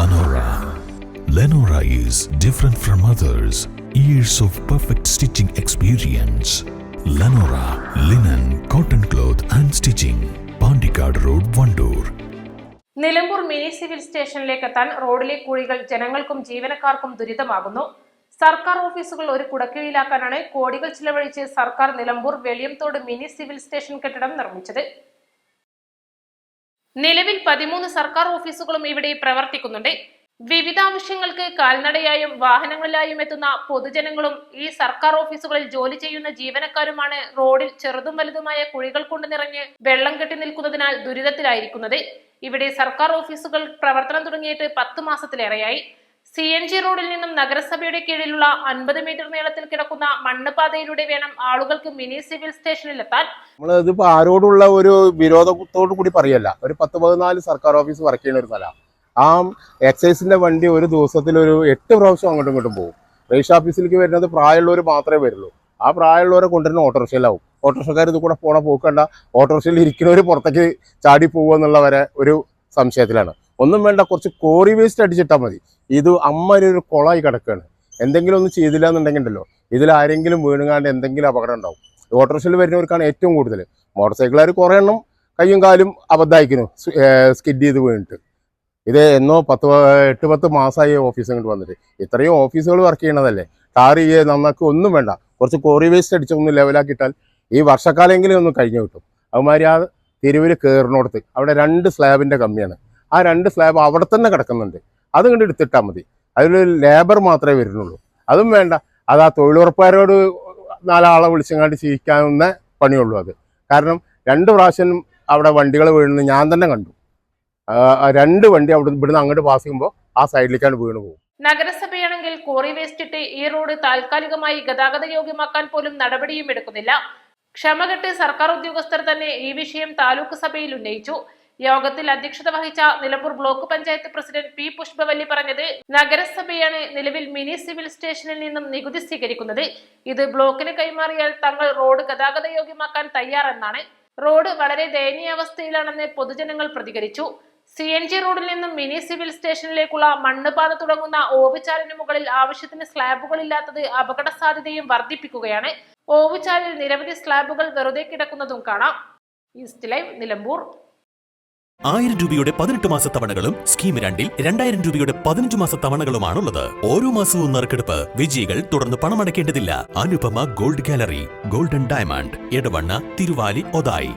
Lenora. Lenora is different from others. Years of perfect stitching experience. Lenora linen, cotton cloth and stitching. Pandikad Road, Vandoor. Nilambur mini civil സ്റ്റേഷനിലേക്ക് എത്താൻ റോഡിലെ കുഴികൾ ജനങ്ങൾക്കും ജീവനക്കാർക്കും ദുരിതമാകുന്നു. സർക്കാർ ഓഫീസുകൾ ഒരു കുടക്കീഴിലാക്കാനാണ് കോടികൾ ചിലവഴിച്ച് സർക്കാർ Nilambur Veliyamthodu mini civil station കെട്ടിടം നിർമ്മിച്ചത്. നിലവിൽ 13 സർക്കാർ ഓഫീസുകളും ഇവിടെ പ്രവർത്തിക്കുന്നുണ്ട്. വിവിധ ആവശ്യങ്ങൾക്ക് കാൽനടയായും വാഹനങ്ങളിലായും എത്തുന്ന പൊതുജനങ്ങളും ഈ സർക്കാർ ഓഫീസുകളിൽ ജോലി ചെയ്യുന്ന ജീവനക്കാരുമാണ് റോഡിൽ ചെറുതും വലുതുമായ കുഴികൾ കൊണ്ട് നിറഞ്ഞ് വെള്ളം കെട്ടി നിൽക്കുന്നതിനാൽ ദുരിതത്തിലായിരിക്കുന്നത്. ഇവിടെ സർക്കാർ ഓഫീസുകൾ പ്രവർത്തനം തുടങ്ങിയിട്ട് 10 മാസത്തിലേറെയായി. CNG റോഡിൽ നിന്നും നഗരസഭയുടെ കീഴിലുള്ള 50 മീറ്റർ നീളത്തിൽ കിടക്കുന്ന മണ്ണുപാതയിലൂടെ വേണം ആളുകൾക്ക് മിനി സിവിൽ സ്റ്റേഷനിലെത്താൻ. നമ്മളിതിപ്പോ ആരോടുള്ള ഒരു വിരോധത്തോടു കൂടി പറയല്ല. ഒരു 10-14 സർക്കാർ ഓഫീസ് വർക്ക് ചെയ്യുന്ന ഒരു സ്ഥലമാണ്. ആ എക്സൈസിന്റെ വണ്ടി ഒരു ദിവസത്തിൽ ഒരു 8 പ്രാവശ്യം അങ്ങോട്ടും ഇങ്ങോട്ടും പോകും. രജിസ്റ്റർ ഓഫീസിലേക്ക് വരുന്നത് പ്രായമുള്ളവർ മാത്രമേ വരുള്ളൂ. ആ പ്രായമുള്ളവരെ കൊണ്ടുവരുന്ന ഓട്ടോറിക്ഷയിലാവും. ഓട്ടോറിക്ഷക്കാർ ഇത് കൂടെ പോക്കണ്ട, ഓട്ടോറിക്ഷയിൽ ഇരിക്കുന്നവർ പുറത്തേക്ക് ചാടി പോകുക എന്നുള്ളവരെ ഒരു സംശയത്തിലാണ്. ഒന്നും വേണ്ട, കുറച്ച് കോറി വേസ്റ്റ് അടിച്ചിട്ടാൽ മതി. ഇത് ഒരു കുളമായി കിടക്കുകയാണ്. എന്തെങ്കിലും ഒന്നും ചെയ്തില്ല എന്നുണ്ടെങ്കിൽ ഉണ്ടല്ലോ, ഇതിലാരെങ്കിലും വീണുകാണ്ട് എന്തെങ്കിലും അപകടം ഉണ്ടാവും. ഓട്ടോറിക്ഷയിൽ വരുന്നവർക്കാണ് ഏറ്റവും കൂടുതൽ. മോട്ടോർ സൈക്കിളുകാർ കുറേ എണ്ണം കയ്യും കാലും അബദ്ധമായിരിക്കുന്നു സ്കിഡ് ചെയ്ത് വീണിട്ട്. ഇത് എന്നോ 8-10 മാസമായി ഓഫീസ് ഇങ്ങോട്ട് വന്നിട്ട്. ഇത്രയും ഓഫീസുകൾ വർക്ക് ചെയ്യണതല്ലേ, ടാർ ചെയ്യുക നന്നാക്കുക ഒന്നും വേണ്ട. കുറച്ച് കോറി വേസ്റ്റ് അടിച്ചൊന്ന് ലെവലാക്കിയിട്ടാൽ ഈ വർഷക്കാലെങ്കിലും ഒന്ന് കഴിഞ്ഞു കിട്ടും. അതുമാതിരി ആ തെരുവിൽ കയറിനോടത്ത് അവിടെ 2 സ്ലാബിൻ്റെ കമ്മിയാണ്. ആ 2 സ്ലാബ് അവിടെ തന്നെ കിടക്കുന്നുണ്ട്. അത് കണ്ട് എടുത്തിട്ടാൽ മതി. അതിലൊരു ലേബർ മാത്രമേ വരുന്നുള്ളൂ. അതും വേണ്ട, അത് ആ തൊഴിലുറപ്പുകാരോട് 4 ആളെ വിളിച്ചങ്ങാണ്ട് ചെയ്യിക്കാവുന്ന പണിയുള്ളൂ അത്. കാരണം 2 പ്രാവശ്യം അവിടെ വണ്ടികൾ വീഴുന്നത് ഞാൻ തന്നെ കണ്ടു. 2 വണ്ടി ഇവിടുന്ന് അങ്ങോട്ട് പാസ് ചെയ്യുമ്പോൾ ആ സൈഡിലേക്കാണ് വീണ് പോകും. നഗരസഭയാണെങ്കിൽ കോറി വേസ്റ്റ് ഇട്ട് ഈ റോഡ് താൽക്കാലികമായി ഗതാഗത യോഗ്യമാക്കാൻ പോലും നടപടിയും എടുക്കുന്നില്ല. ക്ഷമകെട്ട് സർക്കാർ ഉദ്യോഗസ്ഥർ തന്നെ ഈ വിഷയം താലൂക്ക് സഭയിൽ ഉന്നയിച്ചു. യോഗത്തിൽ അധ്യക്ഷത വഹിച്ച Nilambur block panchayat president P. Pushpavalli പറഞ്ഞത്, നഗരസഭയാണ് നിലവിൽ മിനി സിവിൽ സ്റ്റേഷനിൽ നിന്നും നികുതി സ്വീകരിക്കുന്നത്. ഇത് ബ്ലോക്കിന് കൈമാറിയാൽ തങ്ങൾ റോഡ് ഗതാഗത യോഗ്യമാക്കാൻ തയ്യാറെന്നാണ്. റോഡ് വളരെ ദയനീയാവസ്ഥയിലാണെന്ന് പൊതുജനങ്ങൾ പ്രതികരിച്ചു. CNG റോഡിൽ നിന്നും മിനി സിവിൽ സ്റ്റേഷനിലേക്കുള്ള മണ്ണുപാത തുടങ്ങുന്ന ഓവുചാലിന് മുകളിൽ ആവശ്യത്തിന് സ്ലാബുകൾ ഇല്ലാത്തത് അപകട സാധ്യതയും വർദ്ധിപ്പിക്കുകയാണ്. ഓവുചാലിൽ നിരവധി സ്ലാബുകൾ വെറുതെ കിടക്കുന്നതും കാണാം. East live, Nilambur. 1000 രൂപയുടെ 18 മാസ തവണകളും സ്കീം 2ൽ 2000 രൂപയുടെ 15 മാസ തവണകളുമാണുള്ളത്. ഓരോ മാസവും നറുക്കെടുപ്പ്. വിജയികൾ തുടർന്ന് പണമടയ്ക്കേണ്ടതില്ല. Anupama gold gallery, golden diamond, Edavanna, Thiruvali, Othayi.